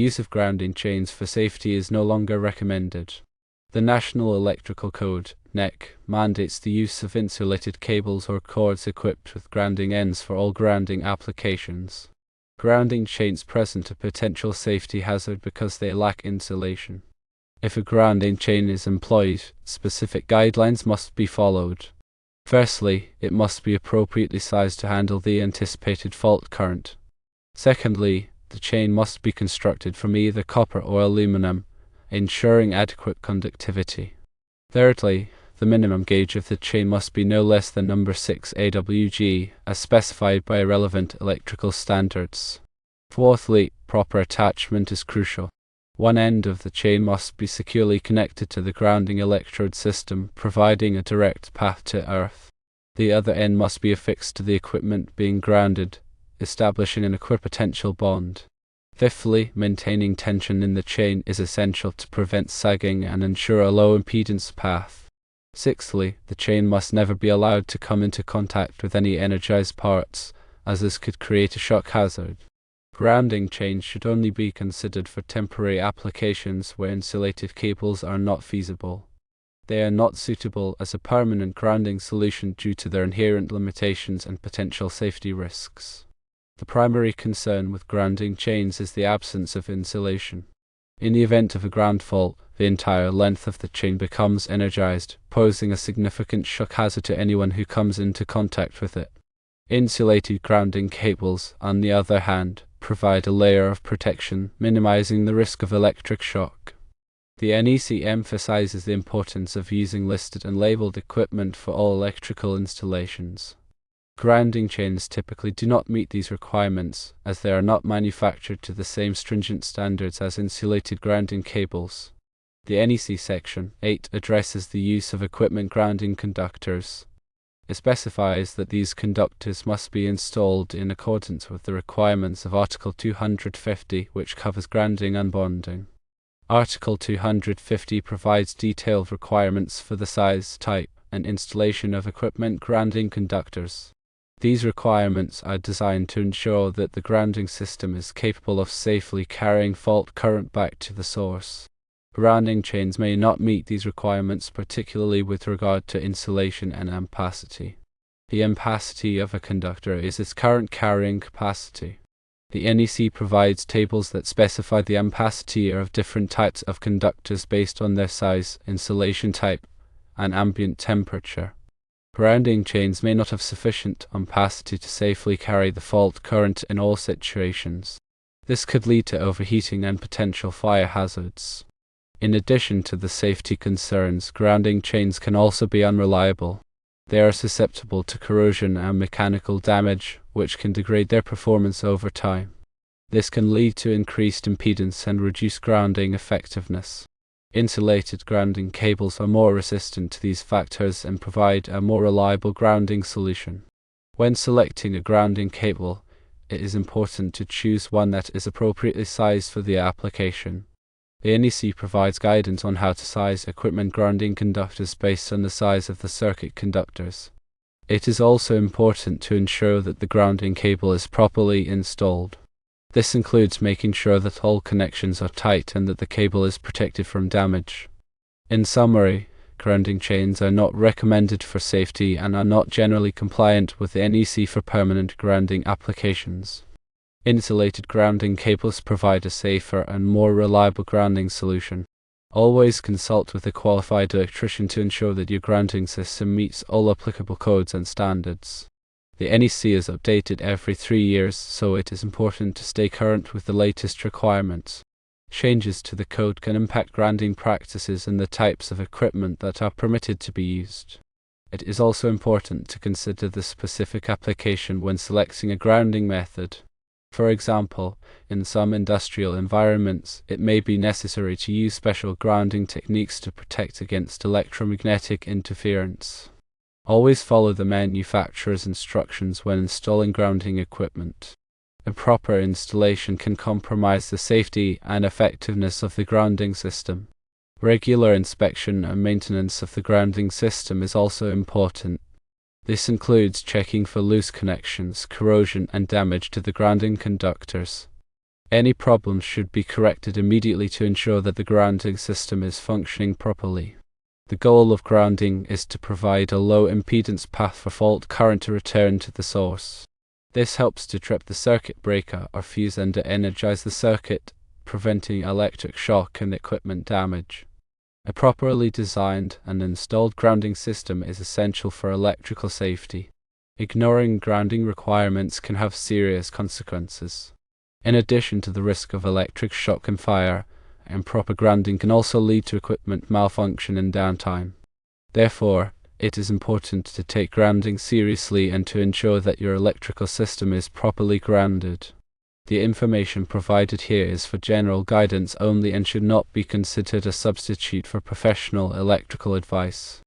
use of grounding chains for safety is no longer recommended. The National Electrical Code (NEC) mandates the use of insulated cables or cords equipped with grounding ends for all grounding applications. Grounding chains present a potential safety hazard because they lack insulation. If a grounding chain is employed, specific guidelines must be followed. Firstly, it must be appropriately sized to handle the anticipated fault current. Secondly, the chain must be constructed from either copper or aluminum, ensuring adequate conductivity. Thirdly, the minimum gauge of the chain must be no less than number 6 AWG, as specified by relevant electrical standards. Fourthly, proper attachment is crucial. One end of the chain must be securely connected to the grounding electrode system, providing a direct path to earth. The other end must be affixed to the equipment being grounded, establishing an equipotential bond. Fifthly, maintaining tension in the chain is essential to prevent sagging and ensure a low impedance path. Sixthly, the chain must never be allowed to come into contact with any energized parts, as this could create a shock hazard. Grounding chains should only be considered for temporary applications where insulated cables are not feasible. They are not suitable as a permanent grounding solution due to their inherent limitations and potential safety risks. The primary concern with grounding chains is the absence of insulation. In the event of a ground fault, the entire length of the chain becomes energized, posing a significant shock hazard to anyone who comes into contact with it. Insulated grounding cables, on the other hand, provide a layer of protection, minimizing the risk of electric shock. The NEC emphasizes the importance of using listed and labeled equipment for all electrical installations. Grounding chains typically do not meet these requirements, as they are not manufactured to the same stringent standards as insulated grounding cables. The NEC Section 8 addresses the use of equipment grounding conductors. It specifies that these conductors must be installed in accordance with the requirements of Article 250, which covers grounding and bonding. Article 250 provides detailed requirements for the size, type, and installation of equipment grounding conductors. These requirements are designed to ensure that the grounding system is capable of safely carrying fault current back to the source. Grounding chains may not meet these requirements, particularly with regard to insulation and ampacity. The ampacity of a conductor is its current carrying capacity. The NEC provides tables that specify the ampacity of different types of conductors based on their size, insulation type, and ambient temperature. Grounding chains may not have sufficient ampacity to safely carry the fault current in all situations. This could lead to overheating and potential fire hazards. In addition to the safety concerns, grounding chains can also be unreliable. They are susceptible to corrosion and mechanical damage, which can degrade their performance over time. This can lead to increased impedance and reduced grounding effectiveness. Insulated grounding cables are more resistant to these factors and provide a more reliable grounding solution. When selecting a grounding cable, it is important to choose one that is appropriately sized for the application. The NEC provides guidance on how to size equipment grounding conductors based on the size of the circuit conductors. It is also important to ensure that the grounding cable is properly installed. This includes making sure that all connections are tight and that the cable is protected from damage. In summary, grounding chains are not recommended for safety and are not generally compliant with the NEC for permanent grounding applications. Insulated grounding cables provide a safer and more reliable grounding solution. Always consult with a qualified electrician to ensure that your grounding system meets all applicable codes and standards. The NEC is updated every 3 years, so it is important to stay current with the latest requirements. Changes to the code can impact grounding practices and the types of equipment that are permitted to be used. It is also important to consider the specific application when selecting a grounding method. For example, in some industrial environments, it may be necessary to use special grounding techniques to protect against electromagnetic interference. Always follow the manufacturer's instructions when installing grounding equipment. Improper installation can compromise the safety and effectiveness of the grounding system. Regular inspection and maintenance of the grounding system is also important. This includes checking for loose connections, corrosion, and damage to the grounding conductors. Any problems should be corrected immediately to ensure that the grounding system is functioning properly. The goal of grounding is to provide a low impedance path for fault current to return to the source. This helps to trip the circuit breaker or fuse and to energize the circuit, preventing electric shock and equipment damage. A properly designed and installed grounding system is essential for electrical safety. Ignoring grounding requirements can have serious consequences. In addition to the risk of electric shock and fire, improper grounding can also lead to equipment malfunction and downtime. Therefore, it is important to take grounding seriously and to ensure that your electrical system is properly grounded. The information provided here is for general guidance only and should not be considered a substitute for professional electrical advice.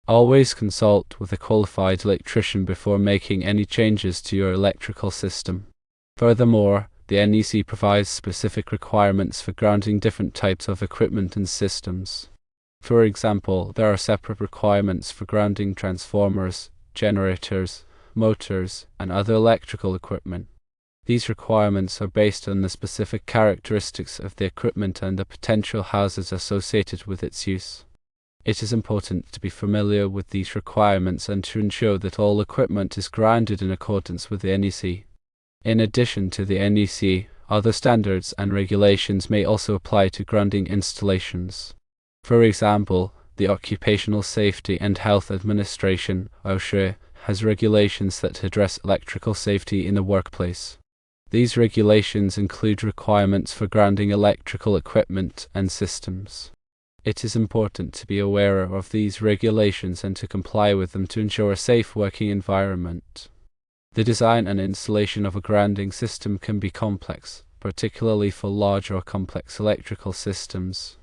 Always consult with a qualified electrician before making any changes to your electrical system. Furthermore, the NEC provides specific requirements for grounding different types of equipment and systems. For example, there are separate requirements for grounding transformers, generators, motors, and other electrical equipment. These requirements are based on the specific characteristics of the equipment and the potential hazards associated with its use. It is important to be familiar with these requirements and to ensure that all equipment is grounded in accordance with the NEC. In addition to the NEC, other standards and regulations may also apply to grounding installations. For example, the Occupational Safety and Health Administration (OSHA) has regulations that address electrical safety in the workplace. These regulations include requirements for grounding electrical equipment and systems. It is important to be aware of these regulations and to comply with them to ensure a safe working environment. The design and installation of a grounding system can be complex, particularly for large or complex electrical systems.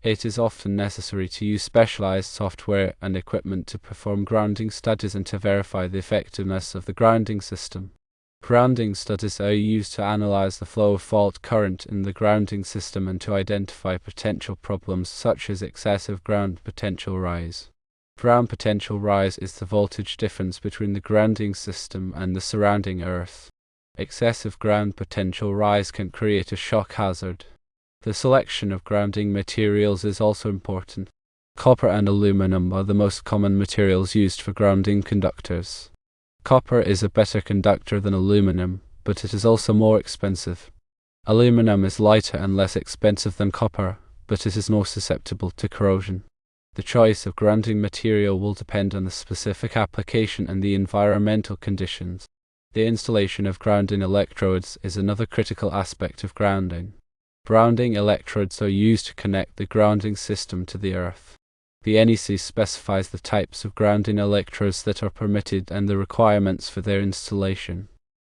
It is often necessary to use specialized software and equipment to perform grounding studies and to verify the effectiveness of the grounding system. Grounding studies are used to analyze the flow of fault current in the grounding system and to identify potential problems such as excessive ground potential rise. Ground potential rise is the voltage difference between the grounding system and the surrounding earth. Excessive ground potential rise can create a shock hazard. The selection of grounding materials is also important. Copper and aluminum are the most common materials used for grounding conductors. Copper is a better conductor than aluminum, but it is also more expensive. Aluminum is lighter and less expensive than copper, but it is more susceptible to corrosion. The choice of grounding material will depend on the specific application and the environmental conditions. The installation of grounding electrodes is another critical aspect of grounding. Grounding electrodes are used to connect the grounding system to the earth. The NEC specifies the types of grounding electrodes that are permitted and the requirements for their installation.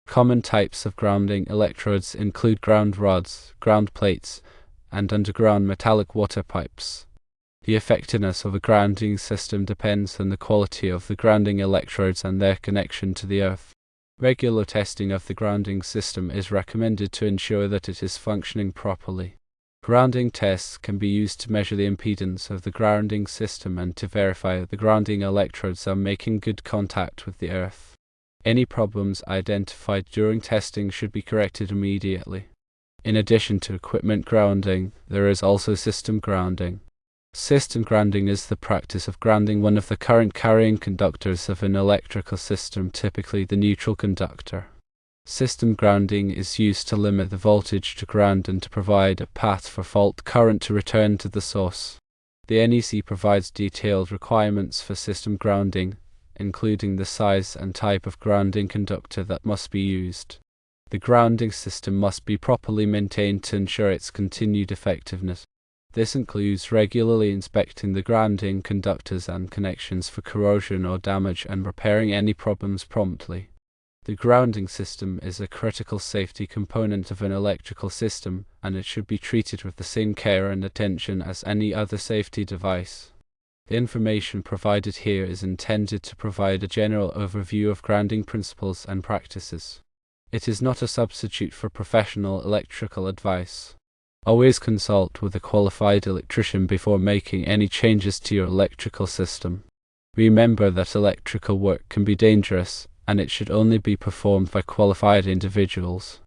Common types of grounding electrodes include ground rods, ground plates, and underground metallic water pipes. The effectiveness of a grounding system depends on the quality of the grounding electrodes and their connection to the earth. Regular testing of the grounding system is recommended to ensure that it is functioning properly. Grounding tests can be used to measure the impedance of the grounding system and to verify that the grounding electrodes are making good contact with the earth. Any problems identified during testing should be corrected immediately. In addition to equipment grounding, there is also system grounding. System grounding is the practice of grounding one of the current carrying conductors of an electrical system, typically the neutral conductor. System grounding is used to limit the voltage to ground and to provide a path for fault current to return to the source. The NEC provides detailed requirements for system grounding, including the size and type of grounding conductor that must be used. The grounding system must be properly maintained to ensure its continued effectiveness. This includes regularly inspecting the grounding conductors and connections for corrosion or damage and repairing any problems promptly. The grounding system is a critical safety component of an electrical system, and it should be treated with the same care and attention as any other safety device. The information provided here is intended to provide a general overview of grounding principles and practices. It is not a substitute for professional electrical advice. Always consult with a qualified electrician before making any changes to your electrical system. Remember that electrical work can be dangerous, and it should only be performed by qualified individuals.